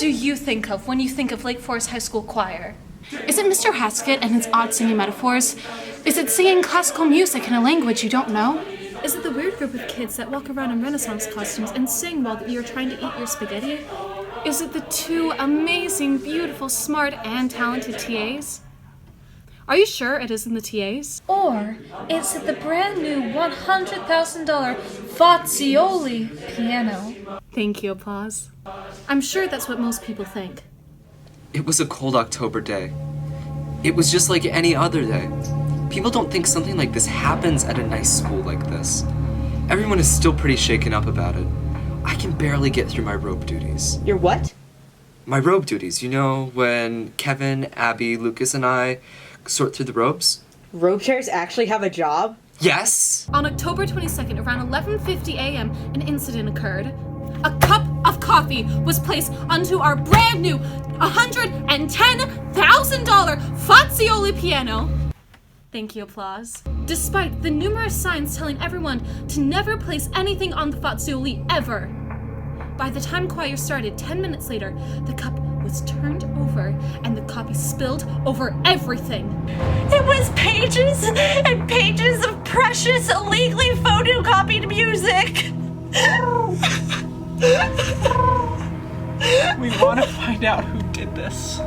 do you think of when you think of Lake Forest High School Choir? Is it Mr. Haskett and his odd singing metaphors? Is it singing classical music in a language you don't know? Is it the weird group of kids that walk around in Renaissance costumes and sing while you're trying to eat your spaghetti? Is it the two amazing, beautiful, smart, and talented TAs? Are you sure it isn't the TAs? Or is it the brand new $100,000 Fazioli piano? Thank you, applause. I'm sure that's what most people think. It was a cold October day. It was just like any other day. People don't think something like this happens at a nice school like this. Everyone is still pretty shaken up about it. I can barely get through my robe duties. Your what? My robe duties, you know, when Kevin, Abby, Lucas, and I sort through the robes? Robe chairs actually have a job? Yes! On October 22nd, around 11:50 a.m., an incident occurred. A cup of coffee was placed onto our brand new $110,000 Fazioli piano. Thank you, applause. Despite the numerous signs telling everyone to never place anything on the Fazioli ever. By the time choir started, 10 minutes later, the cup was turned over and the coffee spilled over everything. It was pages and pages of precious, illegally photocopied music. We want to find out who did this.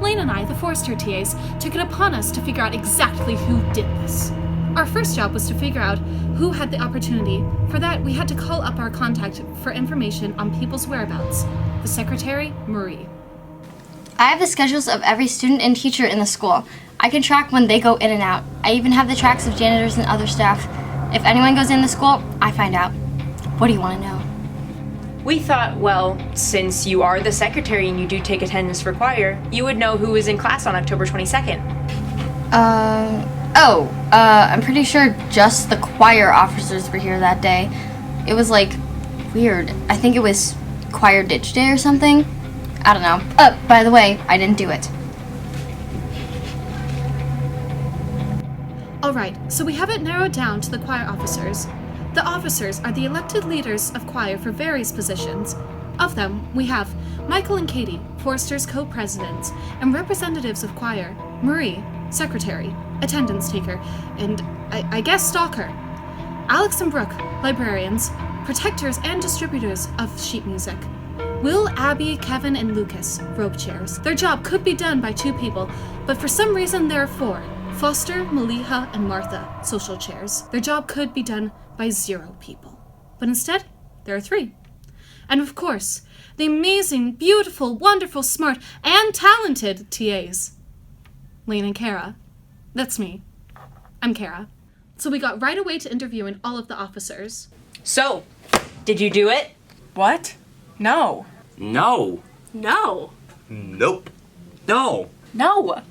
Lane and I, the Forrester TAs, took it upon us to figure out exactly who did this. Our first job was to figure out who had the opportunity. For that, we had to call up our contact for information on people's whereabouts. The secretary, Marie. I have the schedules of every student and teacher in the school. I can track when they go in and out. I even have the tracks of janitors and other staff. If anyone goes in the school, I find out. What do you want to know? We thought, well, since you are the secretary and you do take attendance for choir, you would know who was in class on October 22nd. I'm pretty sure just the choir officers were here that day. It was like weird. I think it was choir ditch day or something. I don't know. By the way, I didn't do it. Alright, so we have it narrowed down to the choir officers. The officers are the elected leaders of choir for various positions. Of them, we have Michael and Katie, Forrester's co-presidents, and representatives of choir, Marie, secretary, attendance taker, and I guess stalker. Alex and Brooke, librarians, protectors and distributors of sheet music. Will, Abby, Kevin, and Lucas, robe chairs. Their job could be done by 2 people, but for some reason there are 4. Foster, Maliha, and Martha, social chairs. Their job could be done by 0 people. But instead, there are 3. And of course, the amazing, beautiful, wonderful, smart, and talented TAs. Lane and Kara. That's me. I'm Kara. So we got right away to interviewing all of the officers. So, did you do it? What? No. No! No. Nope. No. No.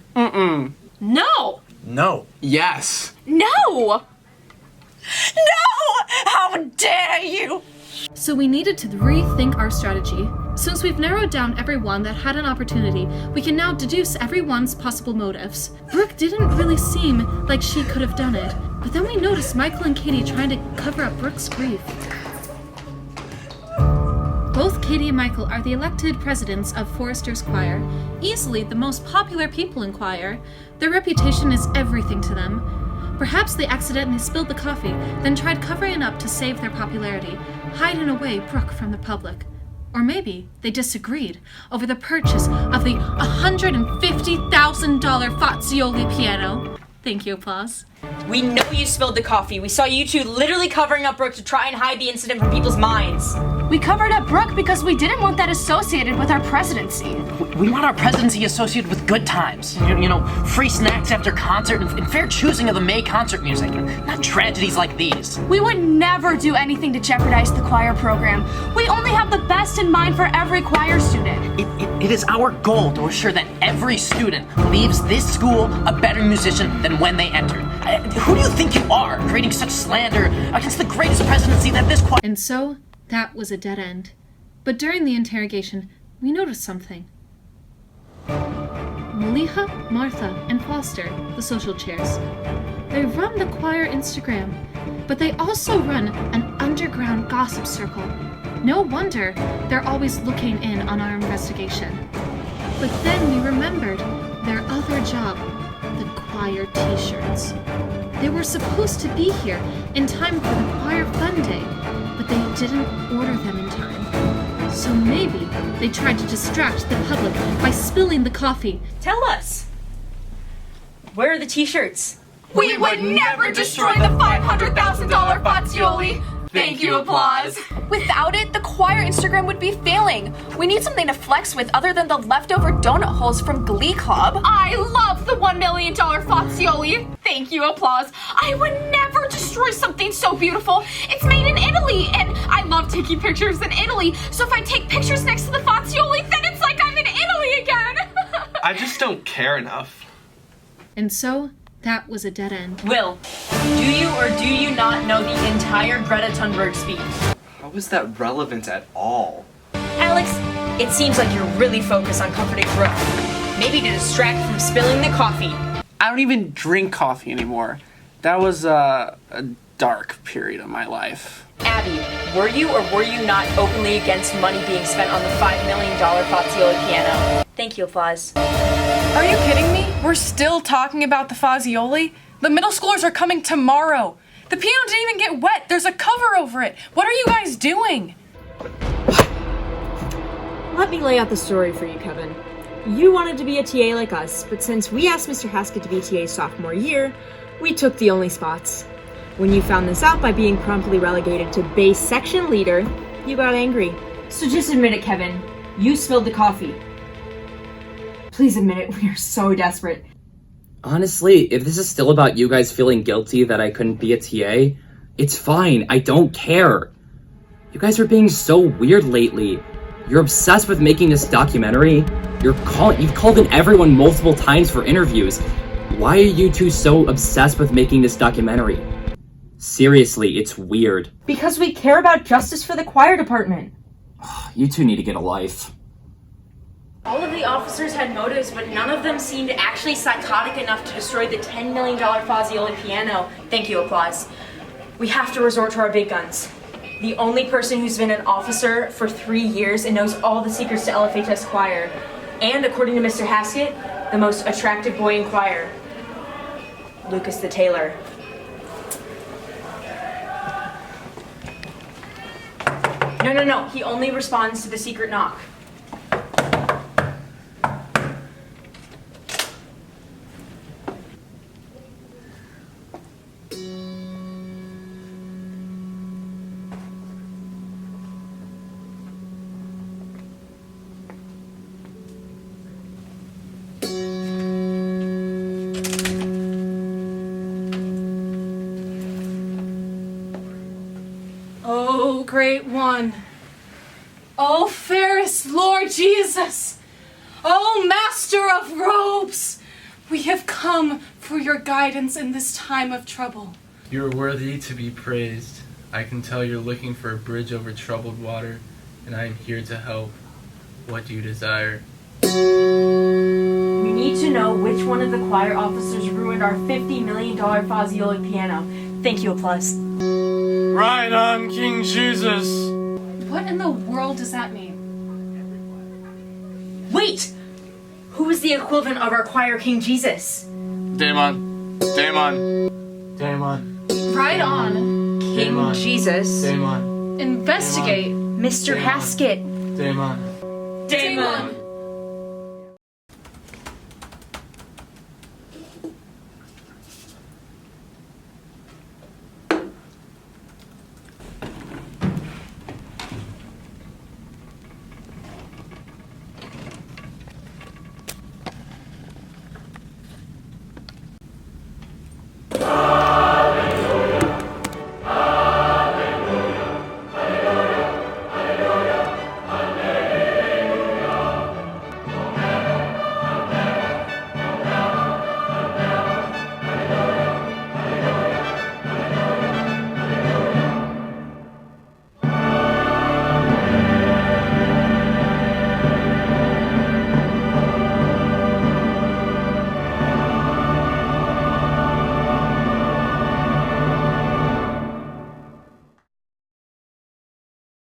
No. No. Yes! No! No! How dare you! So we needed to rethink our strategy. Since we've narrowed down everyone that had an opportunity, we can now deduce everyone's possible motives. Brooke didn't really seem like she could have done it, but then we noticed Michael and Katie trying to cover up Brooke's grief. Both Katie and Michael are the elected presidents of Forrester's Choir, easily the most popular people in choir. Their reputation is everything to them. Perhaps they accidentally spilled the coffee, then tried covering it up to save their popularity, hiding away Brooke from the public. Or maybe they disagreed over the purchase of the $150,000 Fazioli piano. Thank you, applause. We know you spilled the coffee. We saw you 2 literally covering up Brooke to try and hide the incident from people's minds. We covered up Brooke because we didn't want that associated with our presidency. We want our presidency associated with good times. You know, free snacks after concert and fair choosing of the May concert music. Not tragedies like these. We would never do anything to jeopardize the choir program. We only have the best in mind for every choir student. It is our goal to assure that every student leaves this school a better musician than when they entered. Who do you think you are, creating such slander against the greatest presidency that this choir... And so, that was a dead end. But during the interrogation, we noticed something. Maliha, Martha, and Foster, the social chairs. They run the choir Instagram. but they also run an underground gossip circle. No wonder they're always looking in on our investigation. But then we remembered their other job, the choir t-shirts. They were supposed to be here in time for the choir fun day, but they didn't order them in time. So maybe they tried to distract the public by spilling the coffee. Tell us. Where are the t-shirts? We would never destroy the $500,000 Fazioli! Thank you, applause! Without it, the choir Instagram would be failing. We need something to flex with other than the leftover donut holes from Glee Club. I love the $1 million Fazioli! Thank you, applause. I would never destroy something so beautiful. It's made in Italy, and I love taking pictures in Italy. So if I take pictures next to the Fazioli, then it's like I'm in Italy again! I just don't care enough. And so, that was a dead end. Will, do you or do you not know the entire Greta Thunberg speech? How is that relevant at all? Alex, it seems like you're really focused on comforting Brooke. Maybe to distract from spilling the coffee. I don't even drink coffee anymore. That was a dark period of my life. Abby, were you or were you not openly against money being spent on the $5 million Fazioli piano? Thank you, applause. Are you kidding me? We're still talking about the Fazioli? The middle schoolers are coming tomorrow. The piano didn't even get wet. There's a cover over it. What are you guys doing? Let me lay out the story for you, Kevin. You wanted to be a TA like us, but since we asked Mr. Haskett to be TA sophomore year, we took the only spots. When you found this out by being promptly relegated to base section leader, you got angry. So just admit it, Kevin. You spilled the coffee. Please admit it, we are so desperate. Honestly, if this is still about you guys feeling guilty that I couldn't be a TA, it's fine, I don't care. You guys are being so weird lately. You're obsessed with making this documentary. You've called in everyone multiple times for interviews. Why are you two so obsessed with making this documentary? Seriously, it's weird. Because we care about justice for the choir department. You two need to get a life. All of the officers had motives, but none of them seemed actually psychotic enough to destroy the $10 million Fazioli piano. Thank you, applause. We have to resort to our big guns. The only person who's been an officer for 3 years and knows all the secrets to LFHS choir. And according to Mr. Haskett, the most attractive boy in choir. Lucas the Tailor. No. He only responds to the secret knock. Oh, great one. Oh, fairest Lord Jesus. Oh, Master of Robes. We have come for your guidance in this time of trouble. You are worthy to be praised. I can tell you're looking for a bridge over troubled water, and I am here to help. What do you desire? We need to know which one of the choir officers ruined our $50 million Fazioli piano. Thank you, applause. Right on, King Jesus! What in the world does that mean? Wait! Who is the equivalent of our choir King Jesus? Damon. Right on. King Damon. Jesus. Damon. Investigate. Mr. Haskett. Damon. Damon.